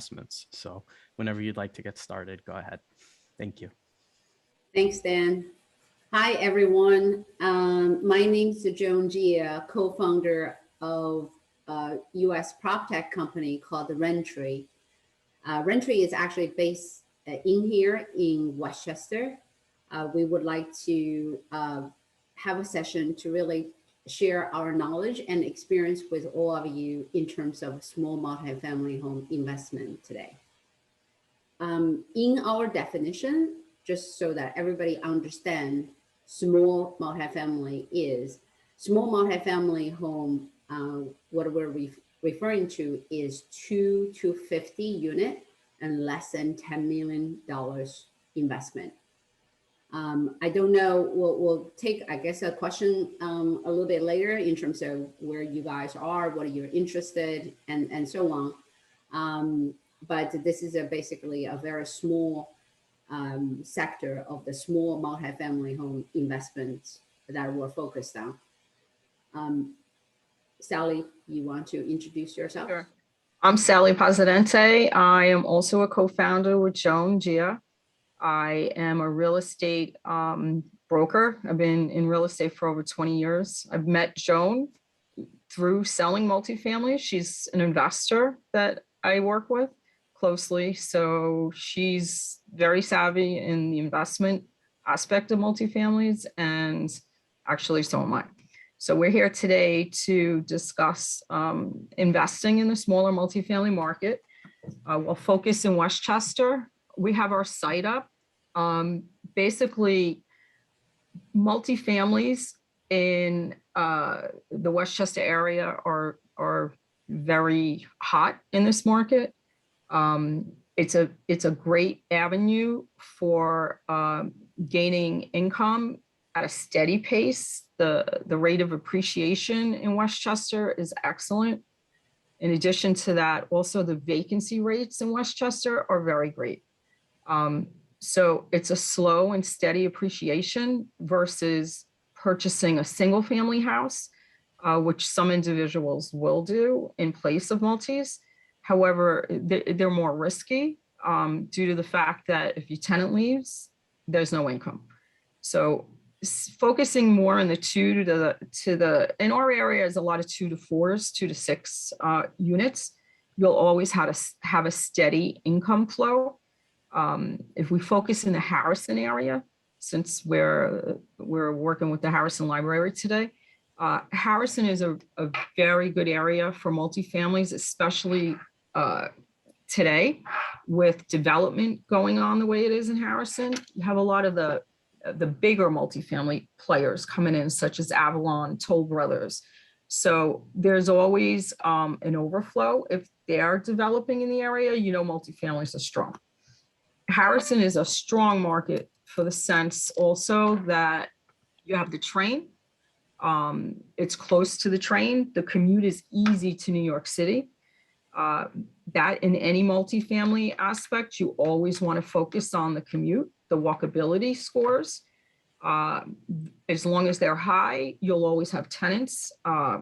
investments. So whenever you'd like to get started, go ahead. Thank you. Thanks, Dan. Hi, everyone. My name is Joan, co-founder of a U.S. prop tech company called Rentry. Rentry is actually based in here in Westchester. We would like to have a session to really share our knowledge and experience with all of you in terms of small multifamily home investment today. In our definition, just so that everybody understand small multifamily is, small multifamily home, what we're referring to is 2 to 50 unit and less than $10 million investment. I don't know, we'll take, I guess, a question a little bit later in terms of where you guys are, what you're interested, and so on. But this is basically a very small sector of the small multifamily home investments that we're focused on. Sally, you want to introduce yourself? Sure. I'm Sally Presidente. I am also a co-founder with Joan. I am a real estate broker. I've been in real estate for over 20 years. I've met Joan through selling multifamily. She's an investor that I work with closely. So she's very savvy in the investment aspect of multifamilies, and actually so am I. So we're here today to discuss investing in the smaller multifamily market. We'll focus in Westchester. We have our site up. Basically, multifamilies in the Westchester area are very hot in this market. It's a great avenue for gaining income at a steady pace. The rate of appreciation in Westchester is excellent. In addition to that, also the vacancy rates in Westchester are very great. So it's a slow and steady appreciation versus purchasing a single family house, which some individuals will do in place of multis. However, they're more risky due to the fact that if your tenant leaves, there's no income. So focusing more on the in our area is a lot of 2 to 4s, 2 to 6 units. You'll always have a steady income flow. If we focus in the Harrison area, since we're working with the Harrison Library today, Harrison is a very good area for multifamilies, especially today with development going on the way it is in Harrison. You have a lot of the bigger multifamily players coming in, such as Avalon, Toll Brothers. So there's always an overflow. If they are developing in the area, multifamilies are strong. Harrison is a strong market for the sense also that you have the train. It's close to the train. The commute is easy to New York City. That in any multifamily aspect, you always want to focus on the commute, the walkability scores. As long as they're high, you'll always have tenants. A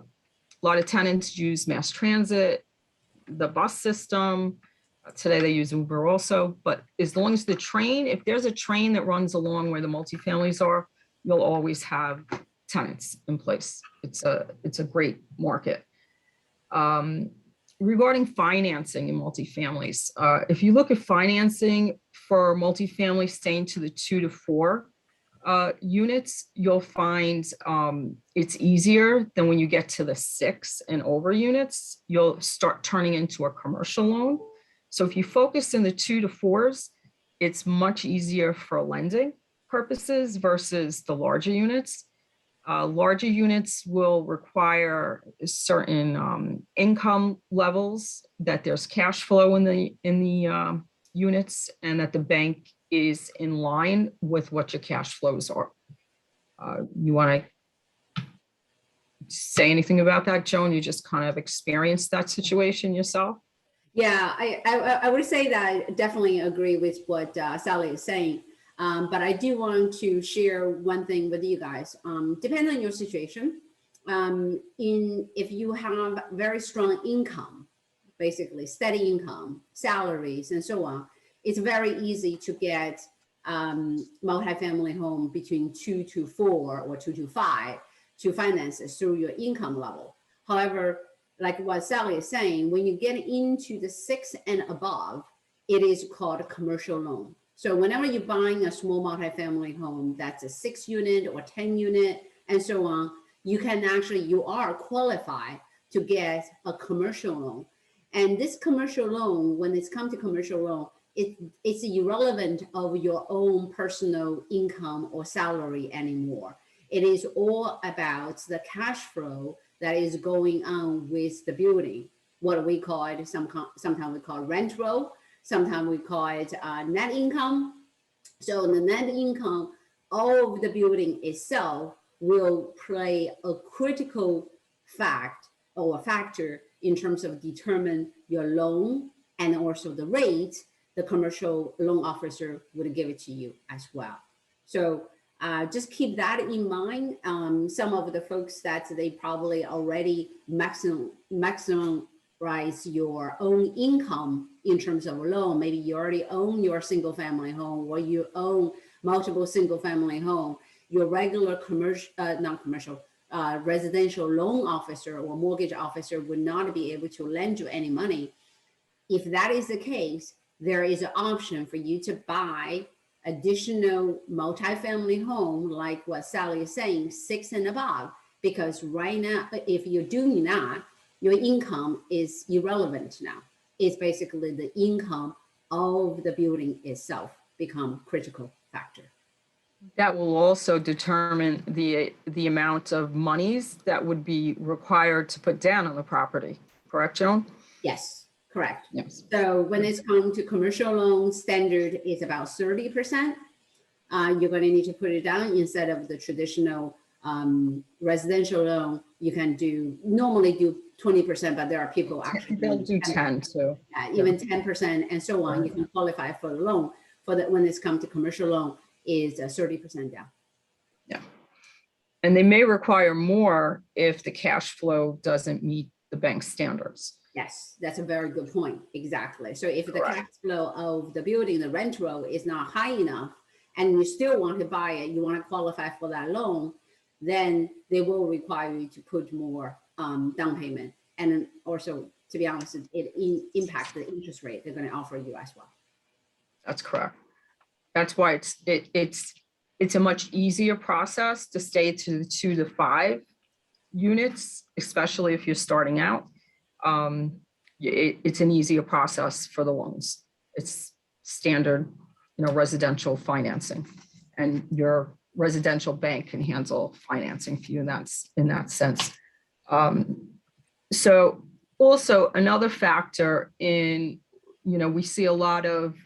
lot of tenants use mass transit, the bus system. Today they use Uber also, but as long as if there's a train that runs along where the multifamilies are, you'll always have tenants in place. It's a great market. Regarding financing in multifamilies, if you look at financing for multifamily staying to the 2 to 4 units, you'll find it's easier than when you get to the 6 and over units. You'll start turning into a commercial loan. So if you focus in the 2 to 4s, it's much easier for lending purposes versus the larger units. Larger units will require certain income levels, that there's cash flow in the units, and that the bank is in line with what your cash flows are. You want to say anything about that, Joan? You just kind of experienced that situation yourself? Yeah, I would say that I definitely agree with what Sally is saying. But I do want to share one thing with you guys. Depending on your situation, if you have very strong income, basically steady income, salaries, and so on, it's very easy to get multifamily home between 2 to 4 or 2 to 5 to finance it through your income level. However, like what Sally is saying, when you get into the 6 and above, it is called a commercial loan. So whenever you're buying a small multifamily home that's a 6 unit or 10 unit and so on, you are qualified to get a commercial loan. And this commercial loan, when it's come to commercial loan, it's irrelevant of your own personal income or salary anymore. It is all about the cash flow that is going on with the building. What we call it, sometimes we call it rent roll, sometimes we call it net income. So the net income of the building itself will play a critical factor in terms of determine your loan and also the rate the commercial loan officer would give it to you as well. So just keep that in mind. Some of the folks that they probably already maximize your own income in terms of a loan. Maybe you already own your single family home or you own multiple single family home. Your regular residential loan officer or mortgage officer would not be able to lend you any money. If that is the case, there is an option for you to buy additional multifamily home, like what Sally is saying, 6 and above, because right now, if you're doing that, your income is irrelevant now. It's basically the income of the building itself become critical factor. That will also determine the amount of monies that would be required to put down on the property. Correct, Joan? Yes, correct. Yes. So when it's come to commercial loan, standard is about 30%. You're going to need to put it down instead of the traditional residential loan. You can normally do 20%, but there are people actually they'll do 10 too. Even 10% and so on. You can qualify for the loan. For that, when it's come to commercial loan, is 30% down. Yeah. And they may require more if the cash flow doesn't meet the bank standards. Yes, that's a very good point. Exactly. So if the cash flow of the building, the rent roll is not high enough, and you still want to buy it, you want to qualify for that loan, then they will require you to put more down payment. And also, to be honest, it impacts the interest rate they're going to offer you as well. That's correct. That's why it's a much easier process to stay to the 2 to 5 units, especially if you're starting out. It's an easier process for the loans. It's standard, residential financing, and your residential bank can handle financing for you in that sense. So also another factor in, we see a lot of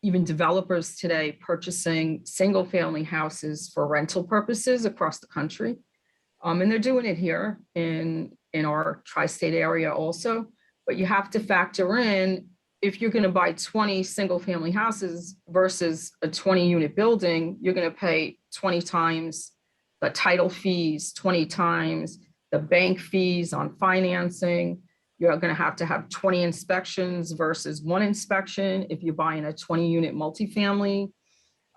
even developers today purchasing single family houses for rental purposes across the country. And they're doing it here in our tri-state area also, but you have to factor in, if you're going to buy 20 single family houses versus a 20 unit building, you're going to pay 20 times the title fees, 20 times the bank fees on financing. You're going to have 20 inspections versus 1 inspection if you're buying a 20 unit multifamily.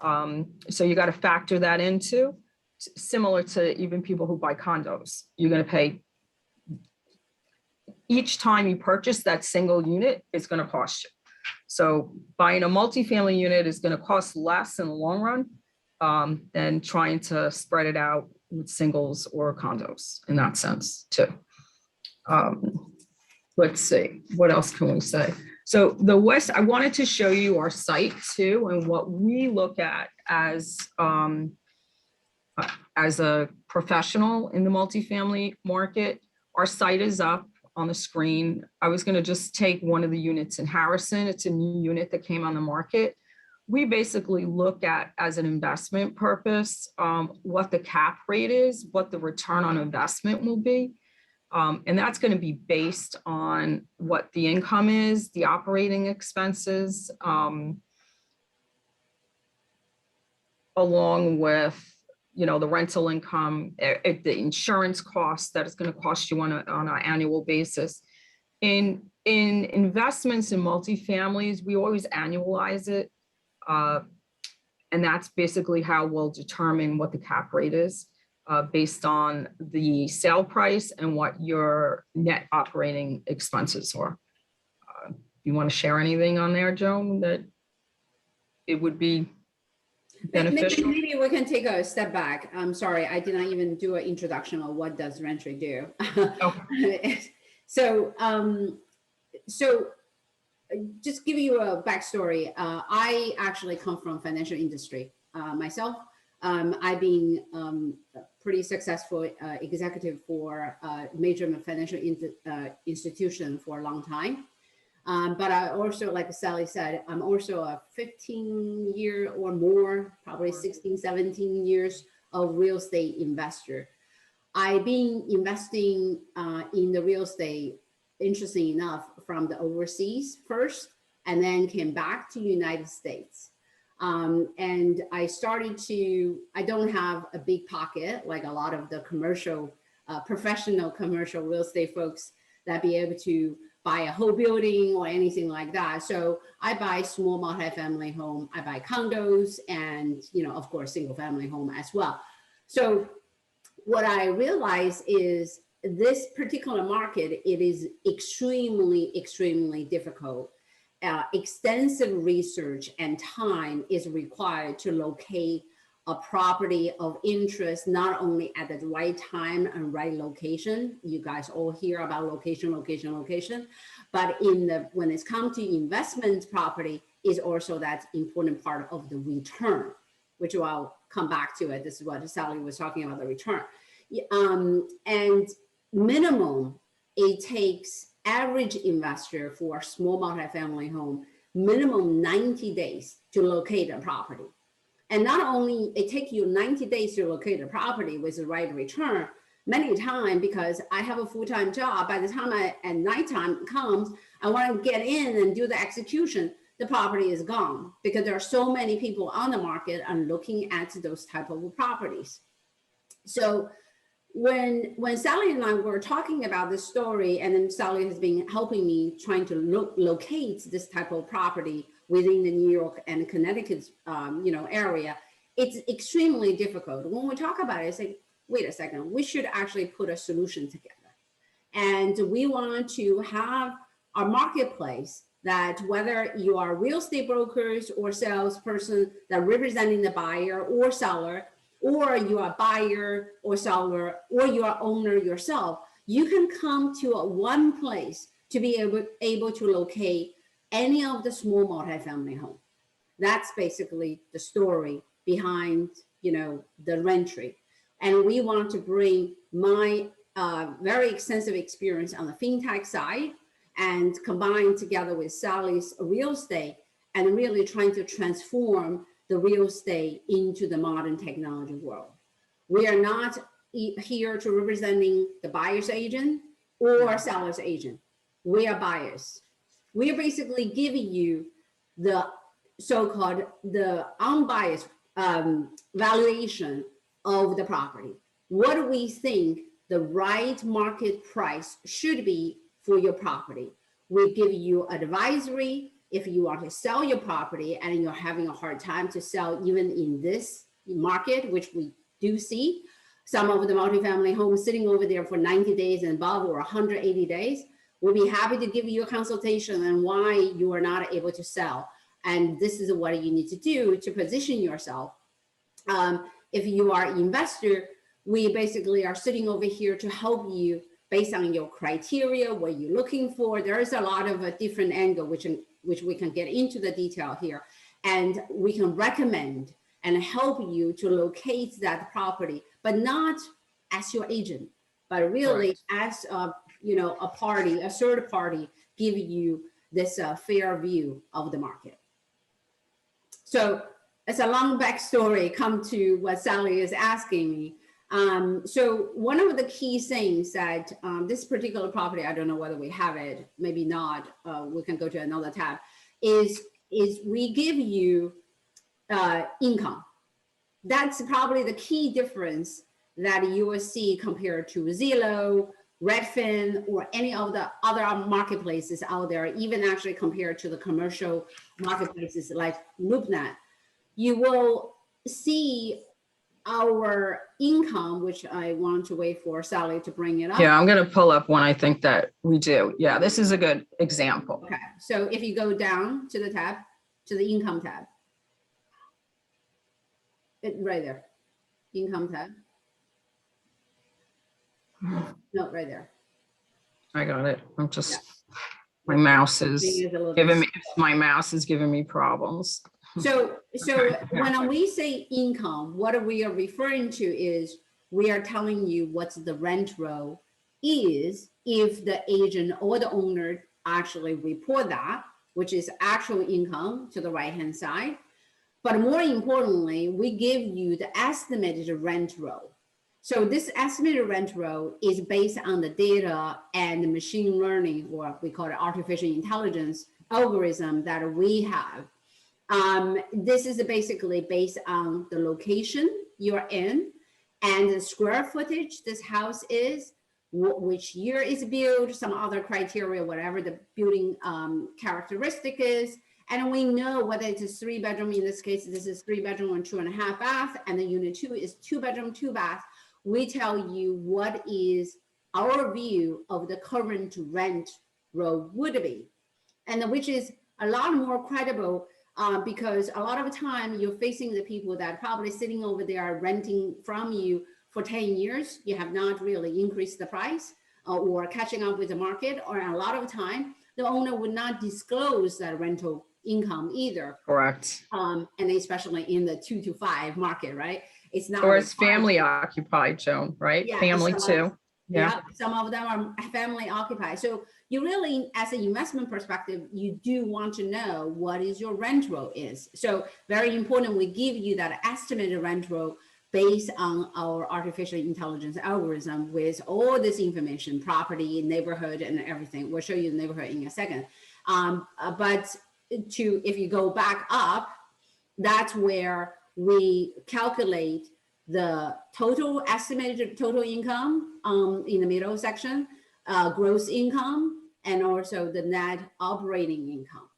So you got to factor that into, similar to even people who buy condos. You're going to pay each time you purchase that single unit, it's going to cost you. So buying a multifamily unit is going to cost less in the long run than trying to spread it out with singles or condos in that sense too. Let's see, what else can we say? So the West, I wanted to show you our site too, and what we look at as a professional in the multifamily market. Our site is up on the screen. I was going to just take one of the units in Harrison. It's a new unit that came on the market. We basically look at, as an investment purpose, what the cap rate is, what the return on investment will be. And that's going to be based on what the income is, the operating expenses, along with, the rental income, the insurance costs that it's going to cost you on an annual basis. In in investments in multifamilies, we always annualize it. And that's basically how we'll determine what the cap rate is based on the sale price and what your net operating expenses are. You want to share anything on there, Joan, that it would be beneficial? Maybe we can take a step back. I'm sorry, I did not even do an introduction of what does Rentry do. Okay. So, just give you a backstory. I actually come from financial industry myself. I've been a pretty successful executive for a major financial institution for a long time. But I also, like Sally said, I'm also a 15-year or more, probably 16, 17 years of real estate investor. I've been investing in the real estate, interesting enough, from the overseas first, and then came back to the United States. And I started to, I don't have a big pocket like a lot of the commercial, professional commercial real estate folks that be able to buy a whole building or anything like that. So I buy small multifamily home, I buy condos, and, you know, of course, single family home as well. So what I realize is this particular market, it is extremely, extremely difficult. Extensive research and time is required to locate a property of interest, not only at the right time and right location. You guys all hear about location, location, location, but when it's come to investment property is also that important part of the return, which I'll come back to it. This is what Sally was talking about, the return. And minimum, it takes average investor for a small multifamily home, minimum 90 days to locate a property. And not only it takes you 90 days to locate a property with the right return, many times because I have a full-time job, by the time at nighttime comes, I want to get in and do the execution, the property is gone because there are so many people on the market and looking at those type of properties. So when Sally and I were talking about this story, and then Sally has been helping me trying to locate this type of property within the New York and Connecticut, area, it's extremely difficult. When we talk about it, it's like, wait a second, we should actually put a solution together. And we want to have a marketplace that whether you are real estate brokers or salesperson that representing the buyer or seller, or you are buyer or seller, or you are owner yourself, you can come to one place to be able to locate any of the small multifamily home. That's basically the story behind, the Rentry. And we want to bring my very extensive experience on the fintech side and combine together with Sally's real estate and really trying to transform the real estate into the modern technology world. We are not here to representing the buyer's agent or seller's agent. We are buyers. We are basically giving you the so-called the unbiased valuation of the property. What do we think the right market price should be for your property? We give you advisory if you want to sell your property and you're having a hard time to sell even in this market, which we do see. Some of the multifamily homes sitting over there for 90 days and above or 180 days. We'll be happy to give you a consultation on why you are not able to sell. And this is what you need to do to position yourself. If you are an investor, we basically are sitting over here to help you based on your criteria, what you're looking for. There is a lot of a different angle, which we can get into the detail here. And we can recommend and help you to locate that property, but not as your agent, but really as a party, a third party, giving you this fair view of the market. So it's a long backstory, come to what Sally is asking me. So one of the key things that this particular property, I don't know whether we have it, maybe not, we can go to another tab, is we give you income. That's probably the key difference that you will see compared to Zillow Redfin or any of the other marketplaces out there, even actually compared to the commercial marketplaces like LoopNet, you will see our income, which I want to wait for Sally to bring it up. Yeah, I'm going to pull up one I think that we do. Yeah, this is a good example. Okay, so if you go down to the tab, to the income tab, right there, income tab. No, right there. I got it. I'm just, Yeah. my mouse is Thing is a little giving bit- me, my mouse is giving me problems. So Okay. when we say income, what we are referring to is we are telling you what the rent roll is if the agent or the owner actually report that, which is actual income to the right-hand side. But more importantly, we give you the estimated rent roll. So this estimated rent roll is based on the data and the machine learning, or we call it artificial intelligence algorithm that we have. This is basically based on the location you're in and the square footage this house is, which year is built, some other criteria, whatever the building characteristic is. And we know whether it's a 3-bedroom, in this case, this is 3-bedroom and 2.5 bath, and the unit 2 is 2-bedroom, 2 bath. We tell you what is our view of the current rent roll would be, and which is a lot more credible because a lot of the time you're facing the people that probably sitting over there renting from you for 10 years. You have not really increased the price or catching up with the market, or a lot of the time the owner would not disclose that rental income either. Correct. And especially in the 2 to 5 market, right? It's not. Or it's family occupied, Joan, right? Yeah, Family too. Yeah, some of them are family occupied. So you really, as an investment perspective, you do want to know what is your rent roll is. So very important, we give you that estimated rent roll based on our artificial intelligence algorithm with all this information, property, neighborhood, and everything. We'll show you the neighborhood in a second. But if you go back up, that's where we calculate the total estimated total income in the middle section, gross income, and also the net operating income.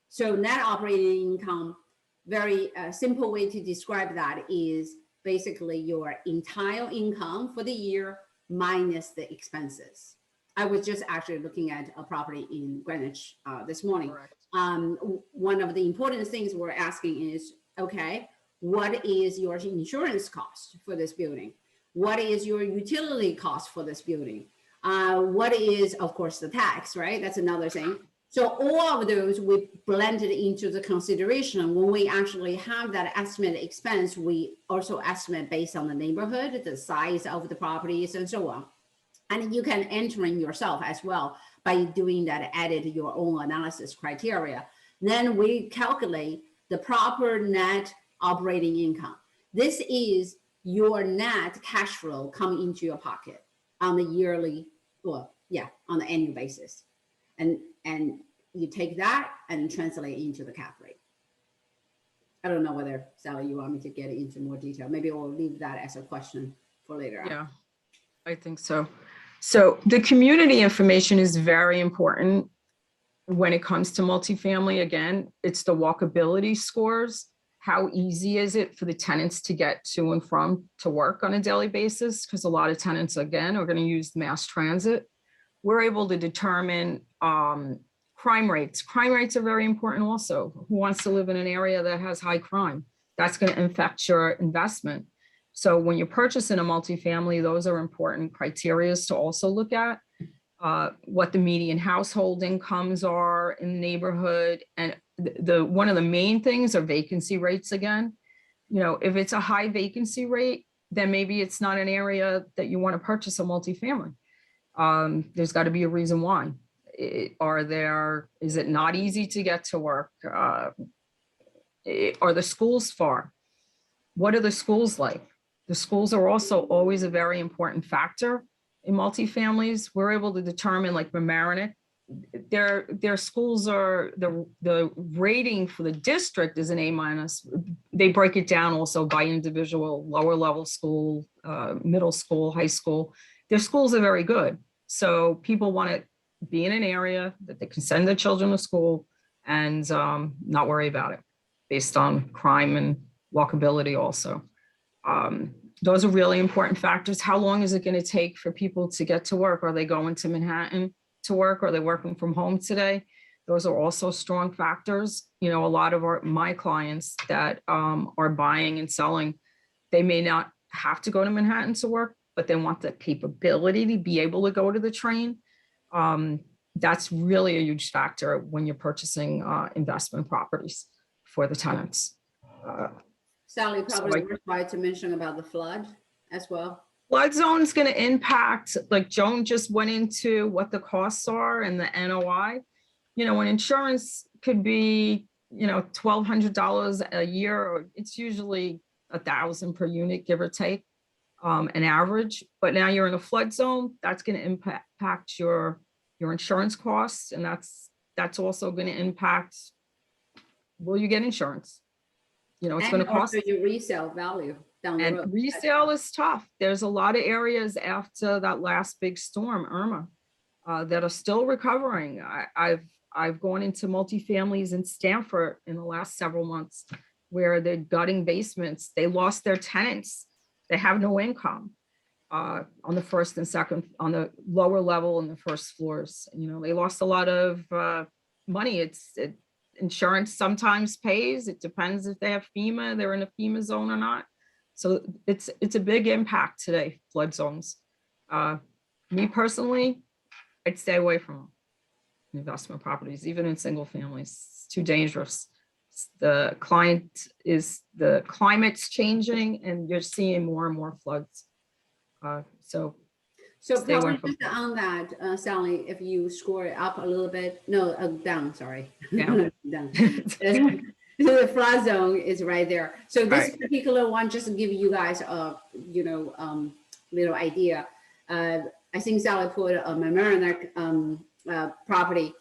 So net operating income, very simple way to describe that is basically your entire income for the year minus the expenses. I was just actually looking at a property in Greenwich this morning. One of the important things we're asking is, okay, what is your insurance cost for this building? What is your utility cost for this building? What is, of course, the tax, right? That's another thing. So all of those we blended into the consideration. When we actually have that estimated expense, we also estimate based on the neighborhood, the size of the properties, and so on. And you can enter in yourself as well by doing that, added your own analysis criteria. Then we calculate the proper net operating income. This is your net cash flow coming into your pocket on the yearly, well, yeah, on the annual basis. And you take that and translate into the cap rate. I don't know whether, Sally, you want me to get into more detail. Maybe we'll leave that as a question for later. Yeah, I think so. So the community information is very important when it comes to multifamily. Again, it's the walkability scores. How easy is it for the tenants to get to and from to work on a daily basis? Because a lot of tenants, again, are going to use mass transit. We're able to determine crime rates. Crime rates are very important also. Who wants to live in an area that has high crime? That's going to affect your investment. So when you're purchasing a multifamily, those are important criteria to also look at. What the median household incomes are in the neighborhood. And one of the main things are vacancy rates again. You know, if it's a high vacancy rate, then maybe it's not an area that you want to purchase a multifamily. There's got to be a reason why. Is it not easy to get to work? Are the schools far? What are the schools like? The schools are also always a very important factor in multifamilies. We're able to determine, like Mamaroneck, their schools are, the rating for the district is an A-. They break it down also by individual lower level school, middle school, high school. Their schools are very good. So people want to be in an area that they can send their children to school and not worry about it based on crime and walkability also. Those are really important factors. How long is it going to take for people to get to work? Are they going to Manhattan to work? Are they working from home today? Those are also strong factors. You know, a lot of my clients that are buying and selling, they may not have to go to Manhattan to work, but they want the capability to be able to go to the train. That's really a huge factor when you're purchasing investment properties for the tenants. Sally, probably So worthwhile to mention about the flood as well. flood zone is going to impact, like Joan just went into what the costs are and the NOI. You know, when insurance could be, you know, $1,200 a year, or it's usually $1,000 per unit, give or take, an average. But now you're in a flood zone, that's going to impact your insurance costs, and that's also going to impact, will you get insurance? You know, it's going And to cost. also your resale value down the And road. resale is tough. There's a lot of areas after that last big storm, Irma, that are still recovering. I've gone into multifamilies in Stanford in the last several months where they're gutting basements. They lost their tenants. They have no income on the first and second, on the lower level and the first floors. You know, they lost a lot of money. Insurance sometimes pays. It depends if they have FEMA, they're in a FEMA zone or not. So it's a big impact today, flood zones. Me personally, I'd stay away from investment properties, even in single families. It's too dangerous. The climate's changing and you're seeing more and more floods. So stay away probably from. just on that, Sally, if you score it up a little bit, no, down, sorry. Down. Down. The flood zone is right there. So this Right. particular one, just to give you guys a, you know, little idea. I think Sally put a Mamaroneck property.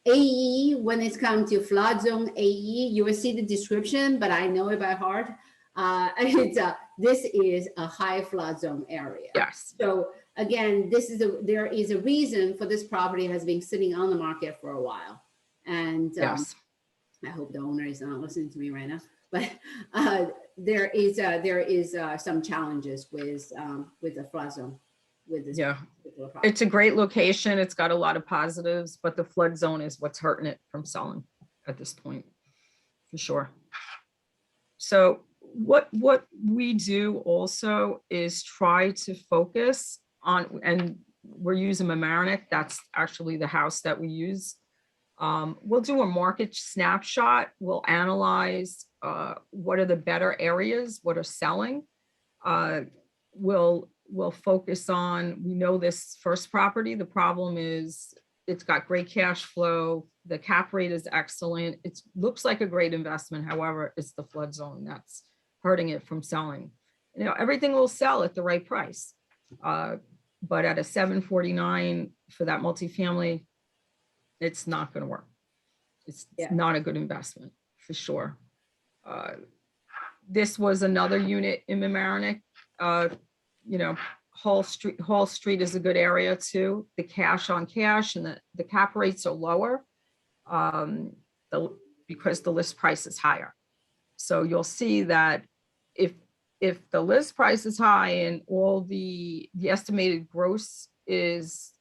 AE, when it's come to flood zone AE, you will see the description, but I know it by heart. This is a high flood zone area. Yes. So again, there is a reason for this property has been sitting on the market for a while. And Yes. I hope the owner is not listening to me right now, but there is some challenges with the flood zone with this particular property. It's a great location. It's got a lot of positives, but the flood zone is what's hurting it from selling at this point, for sure. So what we do also is try to focus on, and we're using Mamaroneck. That's actually the house that we use. We'll do a market snapshot. We'll analyze what are the better areas, what are selling. We'll focus on, we know this first property, the problem is it's got great cash flow. The cap rate is excellent. It looks like a great investment. However, it's the flood zone that's hurting it from selling. You know, everything will sell at the right price. But at a 749 for that multifamily, it's not going to work. It's not a good investment for sure. This was another unit in Mamaroneck. You know, Hall Street is a good area too. The cash on cash and the cap rates are lower because the list price is higher. So you'll see that if the list price is high and all the estimated gross is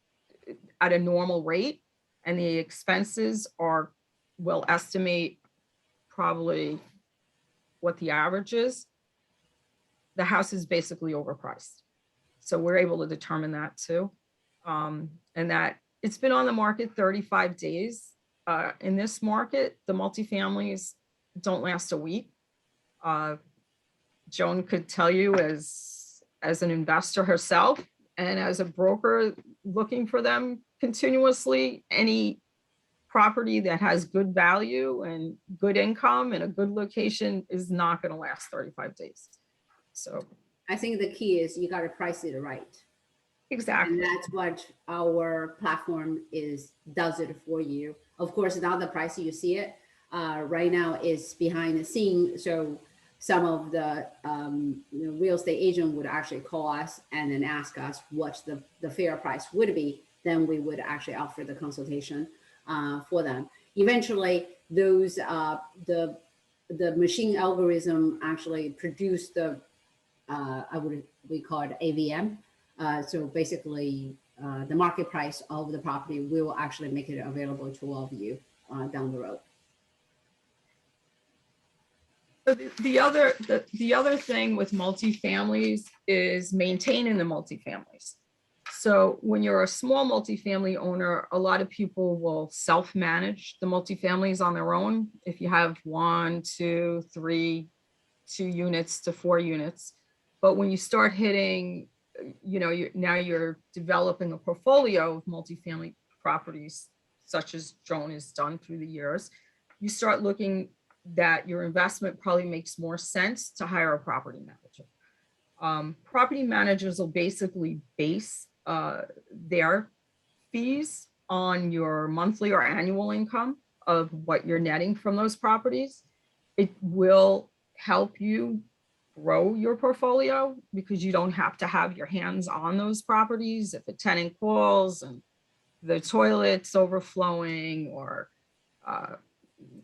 at a normal rate and the expenses are, we'll estimate probably what the average is, the house is basically overpriced. So we're able to determine that too. And that it's been on the market 35 days. In this market, the multifamilies don't last a week. Joan could tell you as an investor herself and as a broker looking for them continuously, any property that has good value and good income and a good location is not going to last 35 days. So I think the key is you got to price it right. Exactly. And that's what our platform does it for you. Of course, not the price you see it. Right now is behind the scene. So some of the real estate agent would actually call us and then ask us what the fair price would be. then we would actually offer the consultation for them. Eventually, those the machine algorithm actually produce the we call it AVM. So basically, the market price of the property will actually make it available to all of you down the road. So the other thing with multifamilies is maintaining the multifamilies. So when you're a small multifamily owner, a lot of people will self-manage the multifamilies on their own. If you have 1, 2, 3, 2 units to 4 units. But when you start hitting, now you're developing a portfolio of multifamily properties, such as Joan has done through the years, you start looking that your investment probably makes more sense to hire a property manager. Property managers will basically base their fees on your monthly or annual income of what you're netting from those properties. It will help you grow your portfolio because you don't have to have your hands on those properties. If a tenant calls and the toilet's overflowing or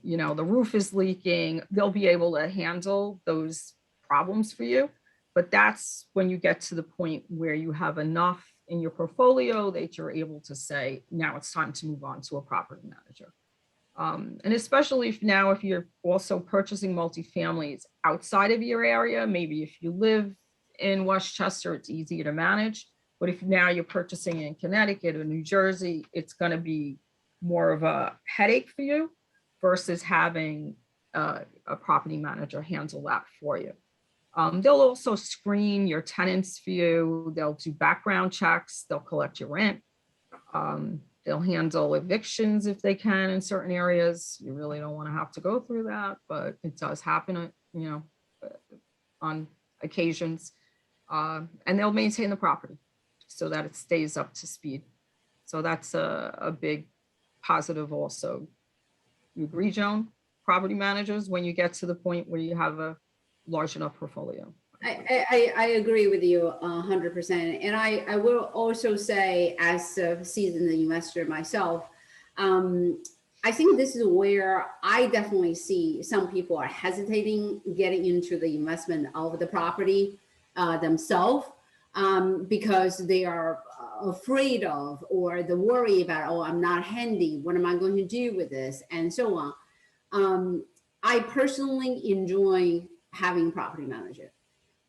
the roof is leaking, they'll be able to handle those problems for you. But that's when you get to the point where you have enough in your portfolio that you're able to say, now it's time to move on to a property manager. And especially if you're also purchasing multifamilies outside of your area, maybe if you live in Westchester, it's easier to manage. But if now you're purchasing in Connecticut or New Jersey, it's going to be more of a headache for you versus having a property manager handle that for you. They'll also screen your tenants for you. They'll do background checks. They'll collect your rent. They'll handle evictions if they can in certain areas. You really don't want to have to go through that, but it does happen, on occasions. And they'll maintain the property so that it stays up to speed. So that's a big positive also. You agree, Joan? Property managers, when you get to the point where you have a large enough portfolio. I agree with you 100%. And I will also say, as a seasoned investor myself, I think this is where I definitely see some people are hesitating getting into the investment of the property themselves because they are afraid of, or the worry about, oh, I'm not handy. What am I going to do with this? And so on. I personally enjoy having property manager.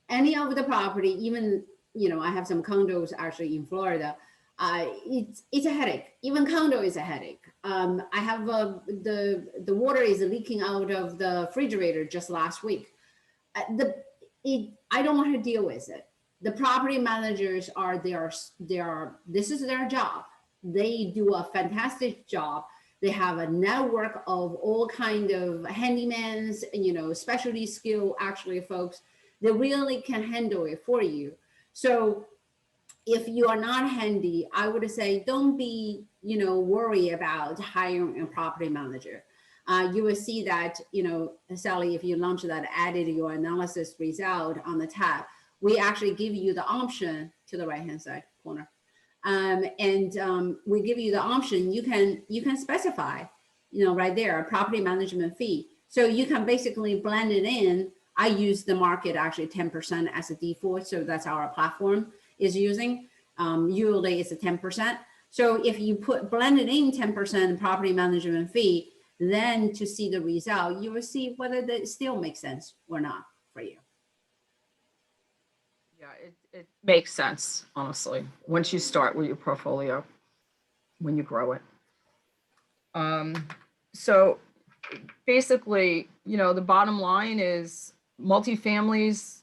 Any of the property, even, I have some condos actually in Florida. It's a headache. Even condo is a headache. I have the water is leaking out of the refrigerator just last week. I don't want to deal with it. The property managers this is their job. They do a fantastic job. They have a network of all kind of handymans, specialty skill, actually, folks. They really can handle it for you. So if you are not handy, I would say don't be, worry about hiring a property manager. You will see that, Sally, if you launch that, added your analysis result on the tab, we actually give you the option to the right-hand side corner. We give you the option, you can specify, right there, a property management fee. So you can basically blend it in. I use the market actually 10% as a default. So that's our platform is using. Usually it's a 10%. So if you blend it in 10% property management fee, then to see the result, you will see whether that still makes sense or not for you. Yeah, it makes sense, honestly, once you start with your portfolio, when you grow it. So basically, the bottom line is multifamilies,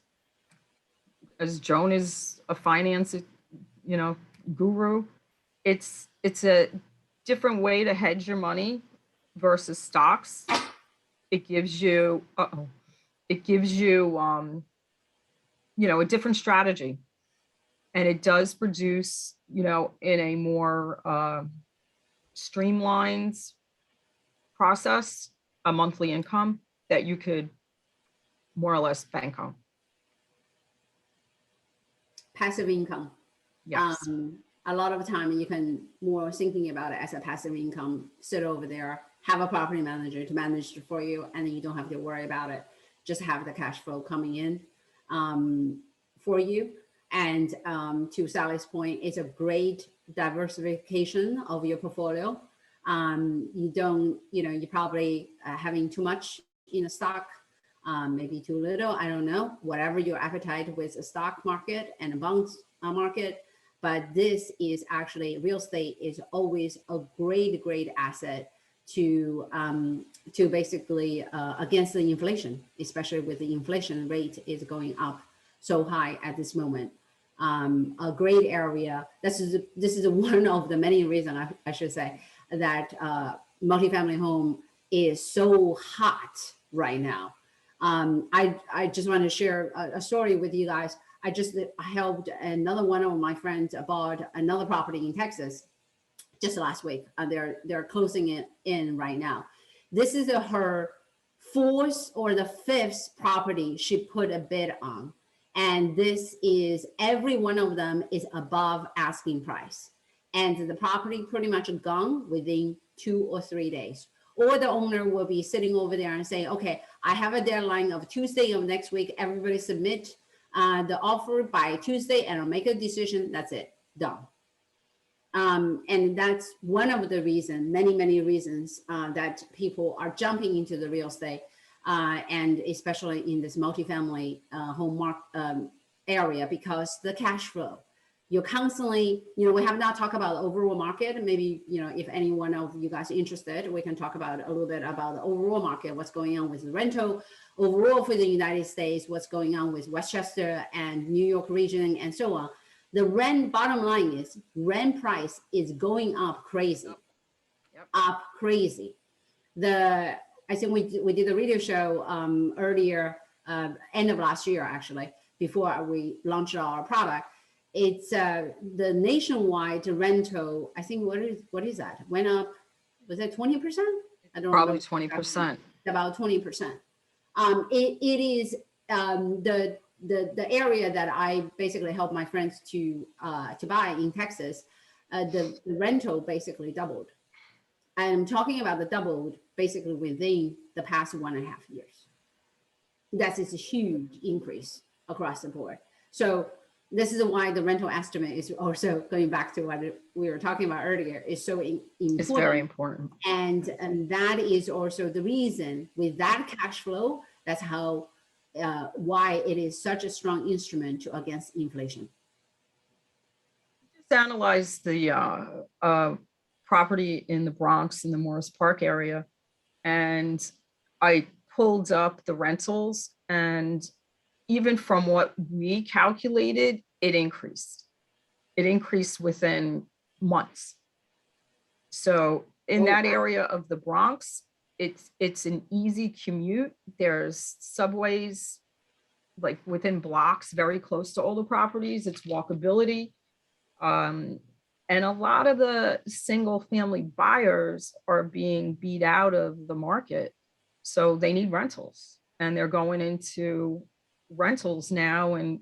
as Joan is a finance, guru, it's a different way to hedge your money versus stocks. It gives you, a different strategy, and it does produce, in a more streamlined process, a monthly income that you could more or less bank on. Passive income. Yes. a lot of time you can more thinking about it as a passive income, sit over there, have a property manager to manage it for you, and then you don't have to worry about it. Just have the cash flow coming in for you. And to Sally's point, it's a great diversification of your portfolio. You don't, you're probably having too much in a stock, maybe too little, I don't know, whatever your appetite with a stock market and a bond market. But this is actually, real estate is always a great asset to basically against the inflation, especially with the inflation rate is going up so high at this moment. A great area. This is one of the many reasons I should say that multifamily home is so hot right now. I just want to share a story with you guys. I just helped another one of my friends bought another property in Texas just last week. They're closing it in right now. This is her fourth or the fifth property she put a bid on. And this is, every one of them is above asking price. And the property pretty much gone within 2 or 3 days. Or the owner will be sitting over there and say, okay, I have a deadline of Tuesday of next week. Everybody submit the offer by Tuesday and I'll make a decision. That's it, done. And that's one of the reasons, many reasons that people are jumping into the real estate and especially in this multifamily home area, because the cash flow. You're constantly, we have not talked about the overall market. Maybe, if any one of you guys are interested, we can talk about a little bit about the overall market, what's going on with the rental overall for the United States, what's going on with Westchester and New York region and so on. The rent, bottom line is rent price is going up crazy, up crazy. I think we did a radio show earlier, end of last year, actually, before we launched our product. It's the nationwide rental. I think what is that? Went up, was it 20%? I don't Probably remember. 20%. About 20%. It is the area that I basically help my friends to buy in Texas. The rental basically doubled. I'm talking about the doubled basically within the past 1.5 years. That is a huge increase across the board. So this is why the rental estimate is also, going back to what we were talking about earlier, is so important. It's very important. And that is also the reason with that cash flow, that's how, why it is such a strong instrument against inflation. Just analyze the property in the Bronx in the Morris Park area. And I pulled up the rentals, and even from what we calculated, it increased. It increased within months. So in that area of the Bronx, it's an easy commute. There's subways like within blocks, very close to all the properties. It's walkability. And a lot of the single family buyers are being beat out of the market. So they need rentals, and they're going into rentals now. And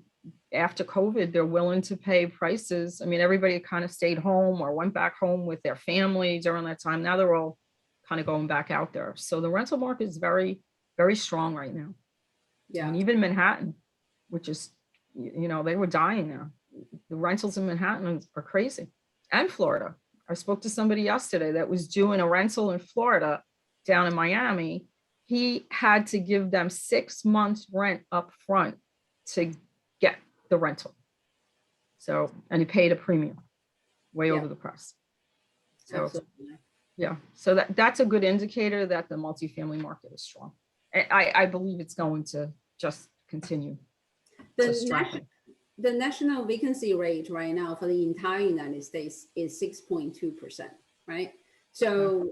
after COVID, they're willing to pay prices. I mean, everybody kind of stayed home or went back home with their family during that time. Now they're all kind of going back out there. So the rental market is very, very strong right now. Yeah. And even Manhattan, which is, they were dying there. The rentals in Manhattan are crazy. And Florida. I spoke to somebody yesterday that was doing a rental in Florida down in Miami. He had to give them 6 months rent up front to get the rental. So, and he paid a premium way over the price. So, absolutely. Yeah, so that's a good indicator that the multifamily market is strong. I believe it's going to just continue. The national vacancy rate right now for the entire United States is 6.2%, right? So,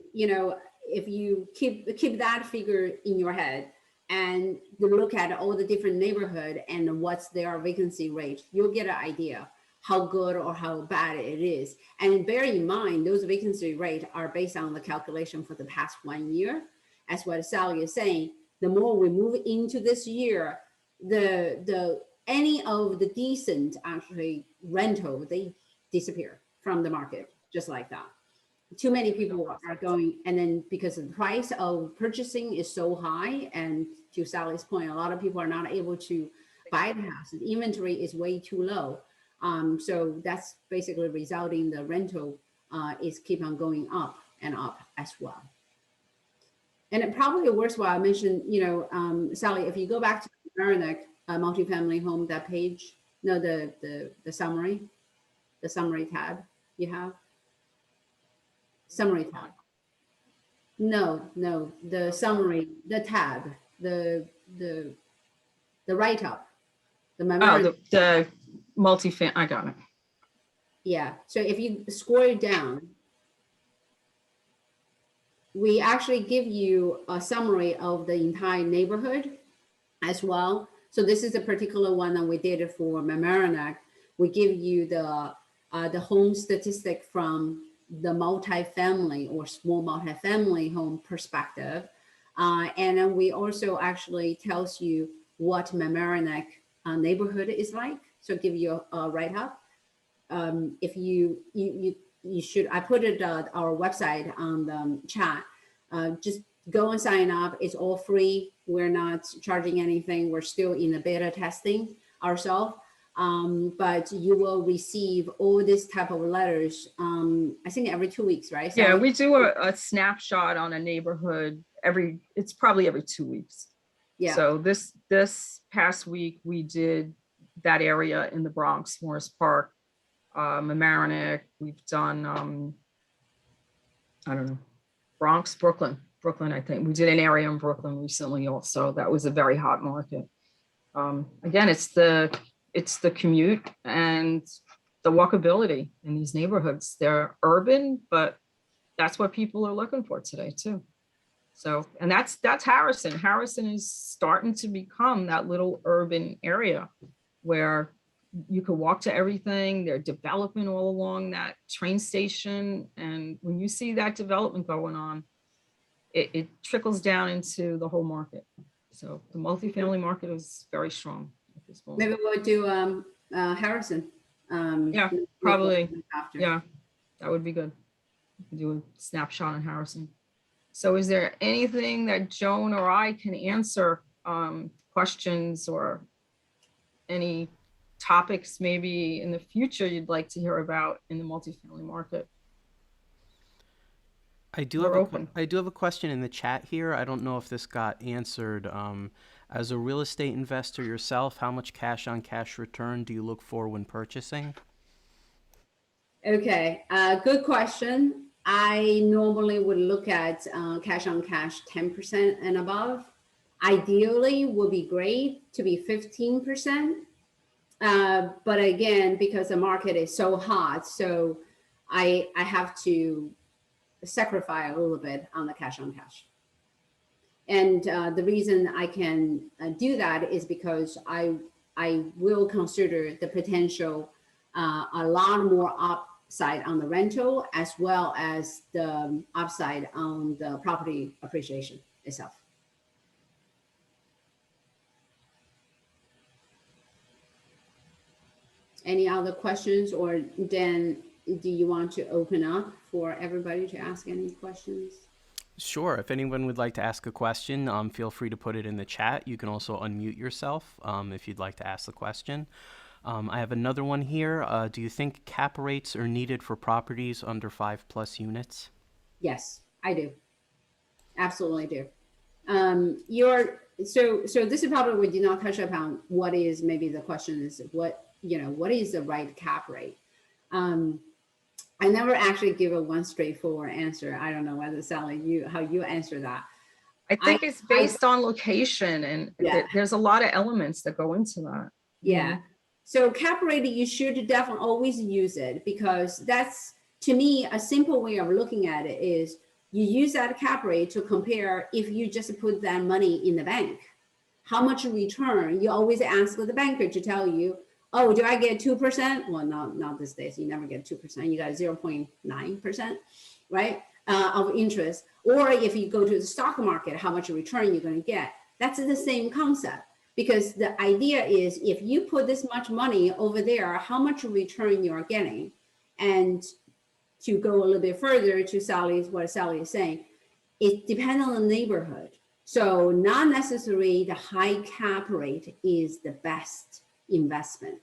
if you keep that figure in your head and you look at all the different neighborhood and what's their vacancy rate, you'll get an idea how good or how bad it is. And bear in mind, those vacancy rates are based on the calculation for the past 1 year. As what Sally is saying, the more we move into this year, any of the decent actually rental, they disappear from the market, just like that. Too many people are going, and then because the price of purchasing is so high, and to Sally's point, a lot of people are not able to buy the house. The inventory is way too low. So that's basically resulting the rental is keep on going up and up as well. And it probably worthwhile, I mentioned, Sally, if you go back to the Mamaroneck multifamily home, that page, no, the summary tab you have. Summary tab. No, the summary, the tab, the write-up, the Oh, the multi-fam, I got it. Yeah, so if you scroll down, we actually give you a summary of the entire neighborhood as well. So this is a particular one that we did for Mamaroneck. We give you the home statistic from the multifamily or small multifamily home perspective. And then we also actually tells you what Mamaroneck neighborhood is like. So give you a write-up. If you should, I put it our website on the chat. Just go and sign up. It's all free. We're not charging anything. We're still in the beta testing ourselves. But you will receive all this type of letters. I think every 2 weeks, right? Yeah, we do a snapshot on a neighborhood it's probably every 2 weeks. Yeah. So this past week we did that area in the Bronx, Morris Park, Mamaroneck. We've done I don't know, Bronx, Brooklyn, I think. We did an area in Brooklyn recently also. That was a very hot market. Again, it's the commute and the walkability in these neighborhoods. They're urban, but that's what people are looking for today too. So, and that's Harrison. Harrison is starting to become that little urban area where you can walk to everything. They're developing all along that train station. And when you see that development going on, it trickles down into the whole market. So the multifamily market is very strong at this moment. Maybe we'll do Harrison. Yeah, probably. After. Yeah, that would be good. We can do a snapshot on Harrison. So is there anything that Joan or I can answer, questions or any topics maybe in the future you'd like to hear about in the multifamily market? I do have a question in the chat here. I don't know if this got answered. As a real estate investor yourself, how much cash on cash return do you look for when purchasing? Okay, good question. I normally would look at cash on cash 10% and above. Ideally would be great to be 15%. But again, because the market is so hot, so I have to sacrifice a little bit on the cash on cash. And the reason I can do that is because I will consider the potential a lot more upside on the rental as well as the upside on the property appreciation itself. Any other questions, or then do you want to open up for everybody to ask any questions? Sure. If anyone would like to ask a question, feel free to put it in the chat. You can also unmute yourself if you'd like to ask the question. I have another one here. Do you think cap rates are needed for properties under 5+ units? Yes, I do. Absolutely do. So this is probably we did not touch upon what is, maybe the question is what is the right cap rate? I never actually give a one straightforward answer. I don't know whether Sally, how you answer that. I think it's based on location, and there's a lot of elements that go into that. Yeah. So cap rate, you should definitely always use it, because that's, to me, a simple way of looking at it is you use that cap rate to compare if you just put that money in the bank. How much return? You always ask the banker to tell you, oh, do I get 2%? Well, not these days. You never get 2%. You got 0.9%, right, of interest. Or if you go to the stock market, how much return you're going to get. That's the same concept, because the idea is if you put this much money over there, how much return you are getting. And to go a little bit further to what Sally is saying, it depends on the neighborhood. So not necessarily the high cap rate is the best investment.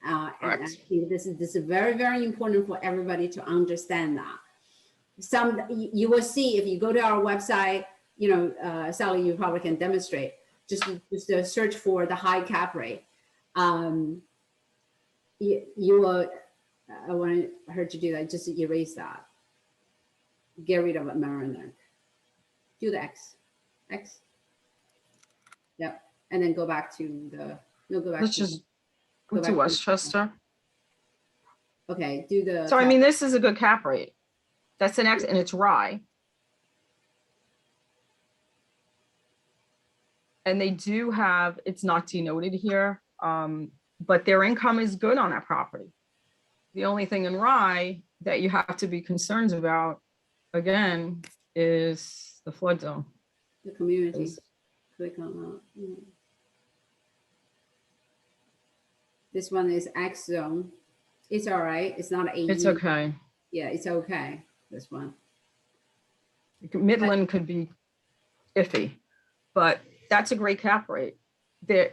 And I Correct. think this is very, very important for everybody to understand that. You will see if you go to our website, Sally, you probably can demonstrate, just search for the high cap rate. You will, I want her to do that, just erase that. Get rid of Maryland. Do the X. Yep. And then go back to the, no, go back Let's to, just go go to back Westchester. okay, do the. So I mean, this is a good cap rate. That's an X, and it's rye. And they do have, it's not denoted here, but their income is good on that property. The only thing in rye that you have to be concerned about, again, is the flood zone. The community. Click on that. Yeah. This one is X zone. It's all right. It's not AE. It's okay. Yeah, it's okay. This one. Midland could be iffy, but that's a great cap rate. There,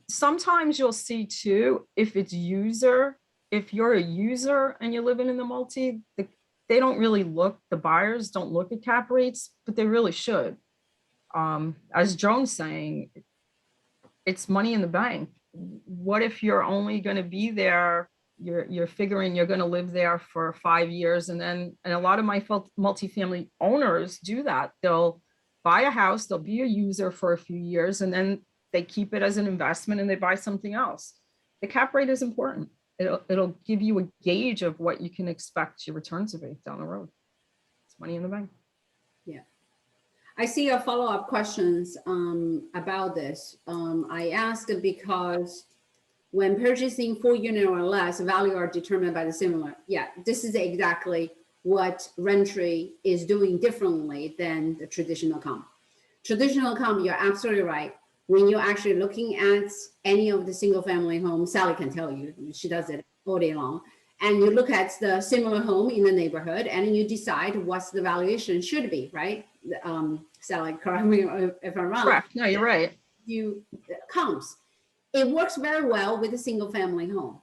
sometimes you'll see too, if you're a user and you're living in the multi, they don't really look, the buyers don't look at cap rates, but they really should. As Joan's saying, it's money in the bank. What if you're only going to be there? You're figuring you're going to live there for 5 years, and a lot of my multifamily owners do that. They'll buy a house, they'll be a user for a few years, and then they keep it as an investment and they buy something else. The cap rate is important. It'll give you a gauge of what you can expect your returns to be down the road. It's money in the bank. Yeah. I see a follow-up questions about this. I asked because when purchasing 4 unit or less, value are determined by the similar. Yeah, this is exactly what Rentry is doing differently than the traditional comp. Traditional comp, you're absolutely right. When you're actually looking at any of the single family homes, Sally can tell you, she does it all day long. And you look at the similar home in the neighborhood and you decide what's the valuation should be, right? Sally, correct me if I'm wrong. Correct. No, you're right. You comps. It works very well with a single family home.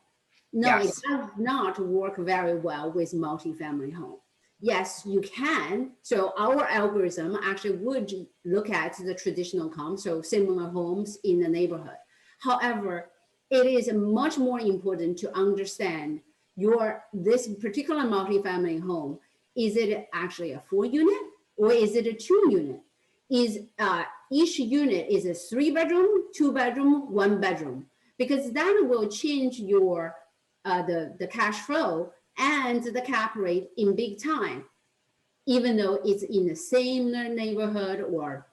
No, Yes. It does not work very well with multi-family home. Yes, you can. So our algorithm actually would look at the traditional comp, so similar homes in the neighborhood. However, it is much more important to understand this particular multi-family home. Is it actually a 4 unit or is it a 2 unit? Is each unit is a 3 bedroom, 2 bedroom, 1 bedroom? Because that will change your the cash flow and the cap rate in big time, even though it's in the same neighborhood or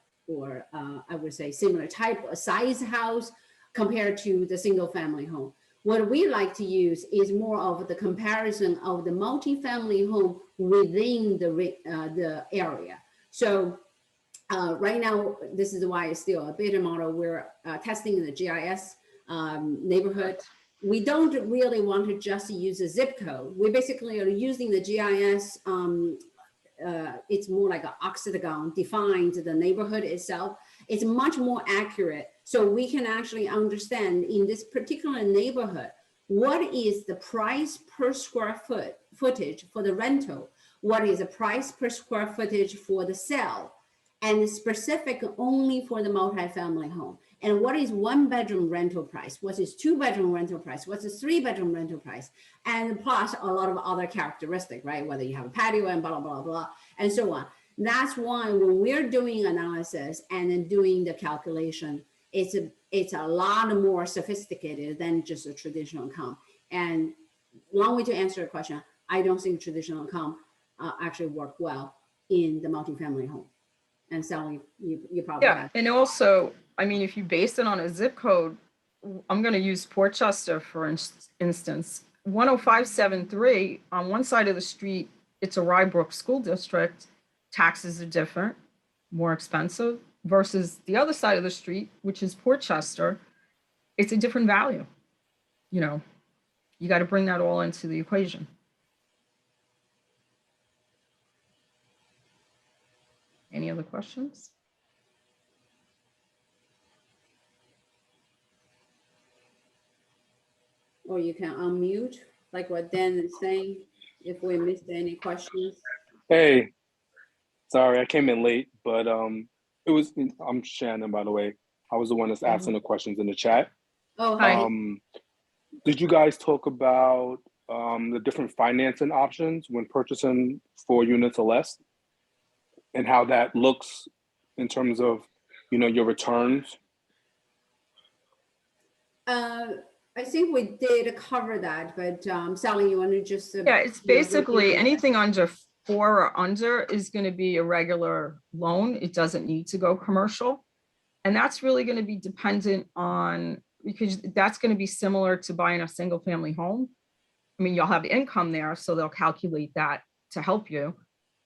I would say similar type of size house compared to the single family home. What we like to use is more of the comparison of the multi-family home within the area. So right now, this is why it's still a beta model. We're testing in the GIS neighborhood. We don't really want to just use a zip code. We basically are using the GIS. It's more like an octagon, defines the neighborhood itself. It's much more accurate. So we can actually understand in this particular neighborhood, what is the price per square footage for the rental? What is the price per square footage for the sale? And specific only for the multifamily home. And what is 1 bedroom rental price? What is 2 bedroom rental price? What's a 3 bedroom rental price? And plus a lot of other characteristics, right? Whether you have a patio and blah, blah, blah, and so on. That's why when we're doing analysis and then doing the calculation, it's a lot more sophisticated than just a traditional comp. And long way to answer your question, I don't think traditional comp actually work well in the multifamily home. And Sally, you probably have. And also, I mean, if you base it on a zip code, I'm going to use Portchester for instance. 10573 on one side of the street, it's a Rybrook school district. Taxes are different, more expensive, versus the other side of the street, which is Portchester. It's a different value. You got to bring that all into the equation. Any other questions? Or you can unmute, like what Dan is saying, if we missed any questions. Hey, sorry, I came in late, but I'm Shannon, by the way. I was the one that's asking the questions in the chat. Oh, Hi. hi. Did you guys talk about the different financing options when purchasing 4 units or less, and how that looks in terms of, your returns? I think we did cover that, but Sally, you want to just? Yeah, it's basically anything under 4 or under is going to be a regular loan. It doesn't need to go commercial. And that's really going to be dependent on, because that's going to be similar to buying a single family home. I mean, you'll have income there, so they'll calculate that to help you.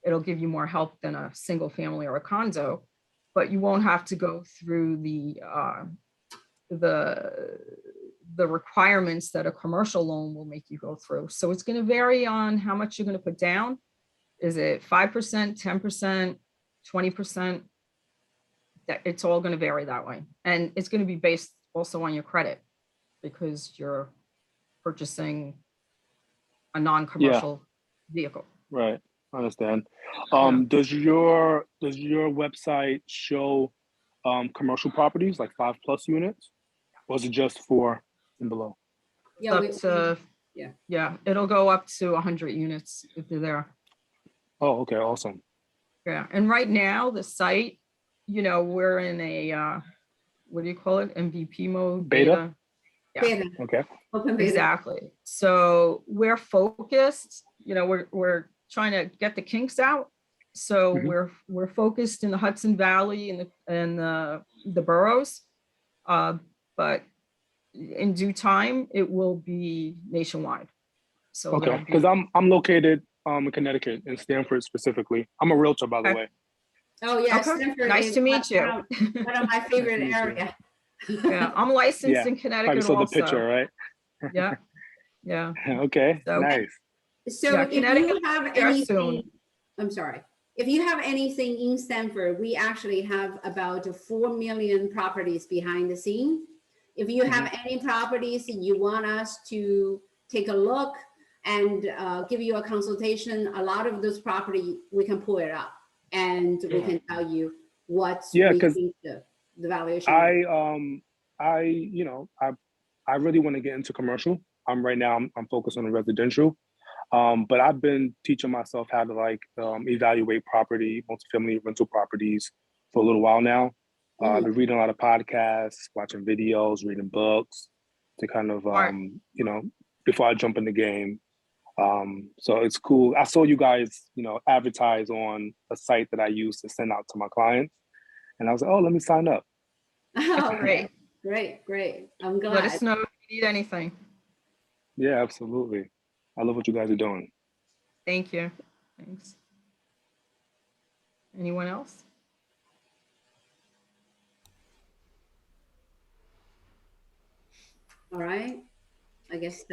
It'll give you more help than a single family or a condo, but you won't have to go through the requirements that a commercial loan will make you go through. So it's going to vary on how much you're going to put down. Is it 5%, 10%, 20%? That it's all going to vary that way. And it's going to be based also on your credit, because you're purchasing a non-commercial vehicle. Right, I understand. Does your website show commercial properties like 5+ units, or is it just 4 and below? Yeah, Up to, yeah, it'll go up to 100 units if they're there. Oh, okay, awesome. Yeah, and right now the site, we're in a what do you call it? MVP mode. Beta? Yeah. Beta. Okay. Open beta. Exactly. So we're focused. We're trying to get the kinks out. So we're focused in the Hudson Valley and the boroughs, but in due time it will be nationwide. So Okay, because I'm located in Connecticut, in Stamford specifically. I'm a realtor, by the way. Oh, yeah. Okay. Stanford Nice is to meet you. One of my favorite Nice to meet you. area. Yeah, I'm licensed Yeah, in Connecticut probably saw also. the picture, right? Yeah, yeah. Okay, So- nice. So Yeah, if you Connecticut have there anything, soon. I'm sorry. If you have anything in Stanford, we actually have about 4 million properties behind the scene. If you have any properties that you want us to take a look and give you a consultation, a lot of those property, we can pull it up and we can tell you what Yeah, we 'cause think the valuation. I really want to get into commercial. Right now I'm focused on the residential. But I've been teaching myself how to evaluate multifamily rental properties for a little while now. I've been reading a lot of podcasts, watching videos, reading books to kind of, before I jump in the game. So it's cool. I saw you guys, advertise on a site that I use to send out to my clients. And I was like, oh, let me sign up. Oh, Great. Great. I'm glad. Let us know if you need anything. Yeah, absolutely. I love what you guys are doing. Thank you. Thanks. Anyone else? All right. I guess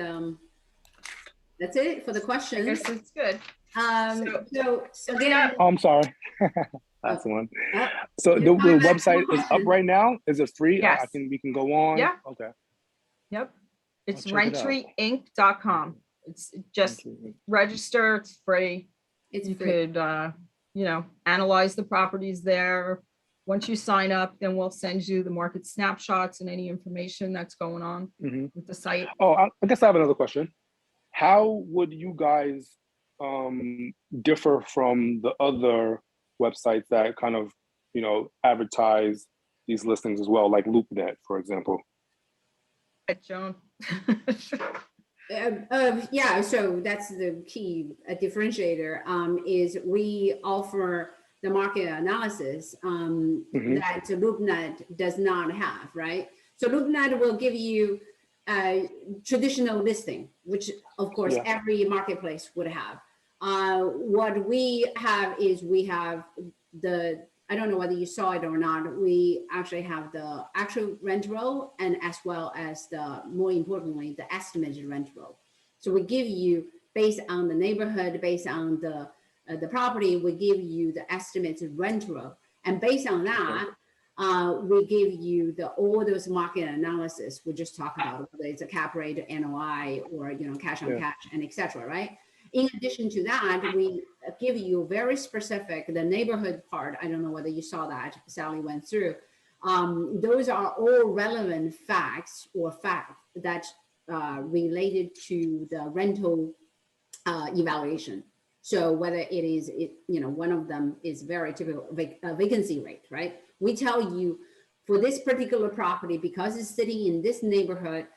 that's it for the I questions. guess it's good. So again, Oh, I'm sorry. That's the one. oh, So the you're fine, that's website no is up question. right now? Is it free? Yes. We can go on? Yeah. Okay. Yep. It's I'll check it out. rentryinc.com. It's just register. It's free. It's You free. could, analyze the properties there. Once you sign up, then we'll send you the market snapshots and any information that's going on with the site. Oh, I guess I have another question. How would you guys differ from the other websites that kind of, advertise these listings as well, like LoopNet, for example? Joan. Yeah, so that's the key differentiator is we offer the market analysis that LoopNet does not have, right? So LoopNet will give you a traditional listing, which of course every marketplace would have. What we have is we have I don't know whether you saw it or not, we actually have the actual rent roll and as well as more importantly, the estimated rent roll. So we give you based on the neighborhood, based on the the property, we give you the estimated rental. And based on that, we give you all those market analysis we just talked about, whether it's a cap rate, NOI, or cash on cash, and etc. Right? In addition to that, we give you very specific the neighborhood part. I don't know whether you saw that. Sally went through. Those are all relevant facts or fact that related to the rental evaluation. So whether it is, one of them is very typical vacancy rate, right? We tell you for this particular property, because it's sitting in this neighborhood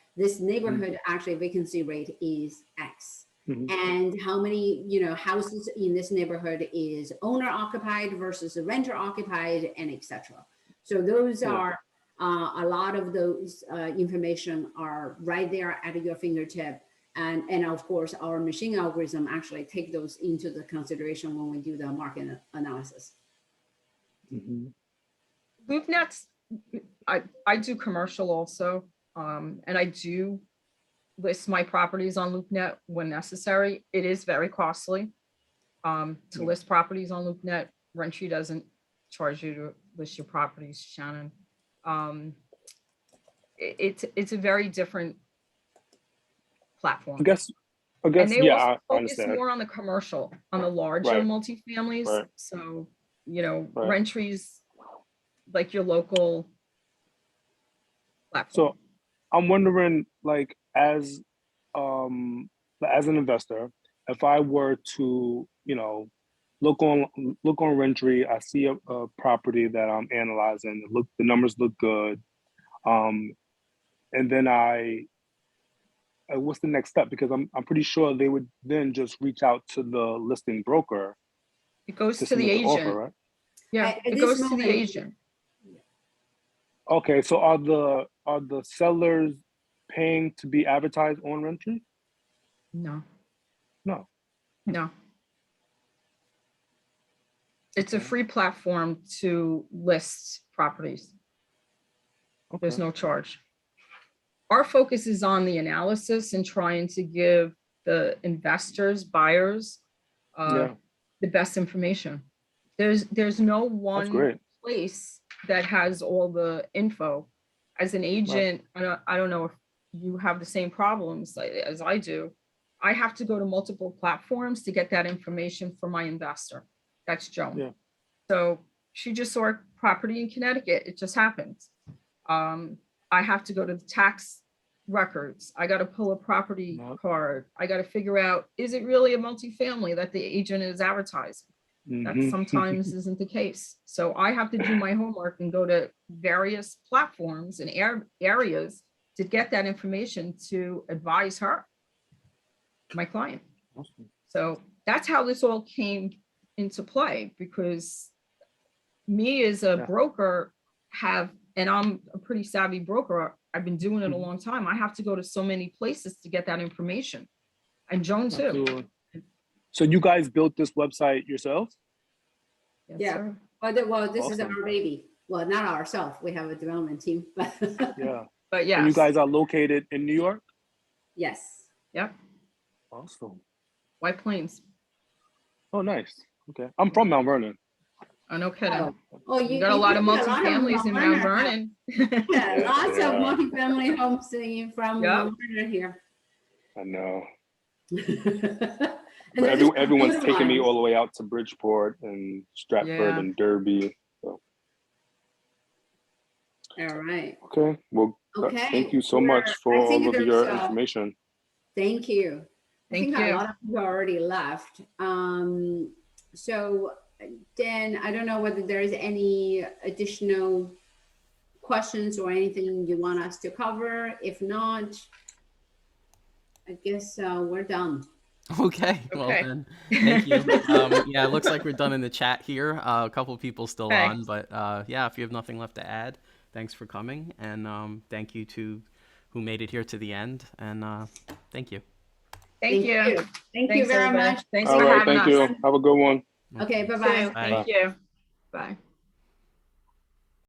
actually vacancy rate is X. And how many, houses in this neighborhood is owner occupied versus renter occupied, and etc. So those are a lot of those information are right there at your fingertip. And of course, our machine algorithm actually take those into the consideration when we do the market analysis. LoopNet's, I do commercial also, and I do list my properties on LoopNet when necessary. It is very costly to list properties on LoopNet. Rentry doesn't charge you to list your properties, Shannon. It's a very different platform. I guess, And they yeah, also I focus understand. more on the commercial, on the larger Right. multifamilies. Right. So, Right. Rentry's like your local platform. So I'm wondering, like, as an investor, if I were to, look on Rentry, I see a property that I'm analyzing. The numbers look good, and then what's the next step? Because I'm pretty sure they would then just reach out to the listing broker. It goes to the submit the agent. offer, right? Yeah, At it this goes to the moment- agent. Okay, so are the sellers paying to be advertised on Rentry? No. No. No. It's a free platform to list properties. There's no charge. Our focus is on the analysis and trying to give the investors, buyers, the best information. There's no That's one great. place that has all the info. As an agent, I don't know if you have the same problems as I do. I have to go to multiple platforms to get that information for my investor. That's Joan. Yeah. So she just saw a property in Connecticut. It just happened. I have to go to the tax records. I got to pull a property card. I got to figure out, is it really a multifamily that the agent is advertising? That sometimes isn't the case. So I have to do my homework and go to various platforms and areas to get that information to advise her, my client. Awesome. So that's how this all came into play, because me as a broker and I'm a pretty savvy broker. I've been doing it a long time. I have to go to so many places to get that information. And Joan too. Absolutely. So you guys built this website yourselves? Yes, Yeah. sir. Well, this is Awesome. our baby. Well, not ourselves. We have a development team, but Yeah. But yes. And you guys are located in New York? yes. Yep. Awesome. White Plains. Oh, nice. Okay. I'm from Mount Vernon. Oh, no kidding. Oh, You got a lot of multifamilies in Mount Vernon. Yeah, lots of Yeah. multifamily homes sitting from Yep. Mount Vernon here. I know. And But this is everyone's beautiful taking me ones. all the way out to Bridgeport and Stratford Yeah. and Derby. So, All right. okay. Well, Okay. thank you so much for I think all of there's, your information. Thank you. I Thank think a you. lot of people already left. So Dan, I don't know whether there is any additional questions or anything you want us to cover. If not, I guess we're done. Okay, well Okay. then, thank you. Yeah, it looks like we're done in the chat here. A couple people still Okay. on, but yeah, if you have nothing left to add, thanks for coming, and thank you to who made it here to the end, and thank you. Thank you. Thank you Thanks, very everybody. much. Thanks All for right. having Thank us. you. Have a good one. Okay, You bye-bye. too. Thank you. Bye.